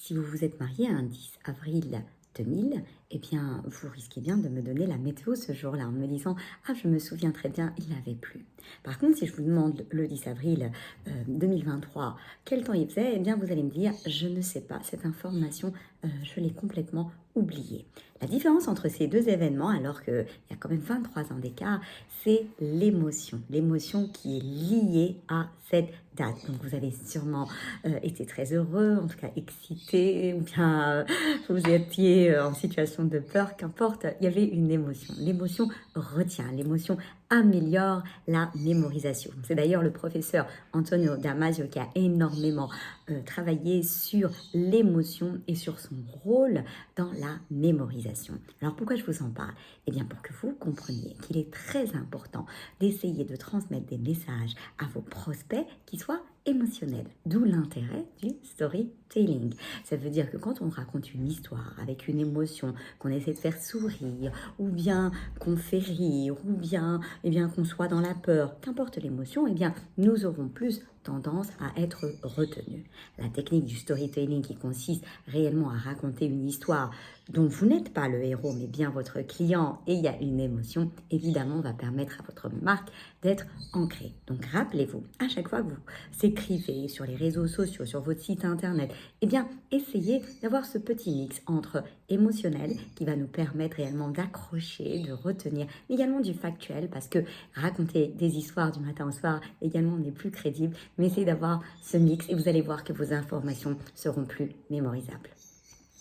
Si vous vous êtes marié un 10 avril 2000, eh bien, vous risquez bien de me donner la météo ce jour-là en me disant « Ah, je me souviens très bien, il n'avait plu ». Par contre, si je vous demande le 10 avril 2023, quel temps il faisait, eh bien, vous allez me dire « Je ne sais pas, cette information, je l'ai complètement oubliée ». La différence entre ces deux événements, alors qu'il y a quand même 23 ans d'écart, c'est l'émotion. L'émotion qui est liée à cette date. Donc, vous avez sûrement été très heureux, en tout cas excité, ou bien vous étiez en situation de peur, qu'importe, il y avait une émotion. L'émotion retient, l'émotion améliore la mémorisation. C'est d'ailleurs le professeur Antonio Damasio qui a énormément travaillé sur l'émotion et sur son rôle dans la mémorisation. Alors pourquoi je vous en parle? Eh bien pour que vous compreniez qu'il est très important d'essayer de transmettre des messages à vos prospects qui soient émotionnels, d'où l'intérêt du storytelling. Ça veut dire que quand on raconte une histoire avec une émotion, qu'on essaie de faire sourire, ou bien qu'on fait rire, ou bien, qu'on soit dans la peur, qu'importe l'émotion, nous aurons plus tendance à être retenus. La technique du storytelling qui consiste réellement à raconter une histoire dont vous n'êtes pas le héros, mais bien votre client, et il y a une émotion, évidemment, va permettre à votre marque d'être ancrée. Donc, rappelez-vous, à chaque fois que vous écrivez sur les réseaux sociaux, sur votre site internet, essayez d'avoir ce petit mix entre émotionnel qui va nous permettre réellement d'accrocher, de retenir, mais également du factuel, parce que raconter des histoires du matin au soir, également, n'est plus crédible, mais essayez d'avoir ce mix et vous allez voir que vos informations seront plus mémorisables.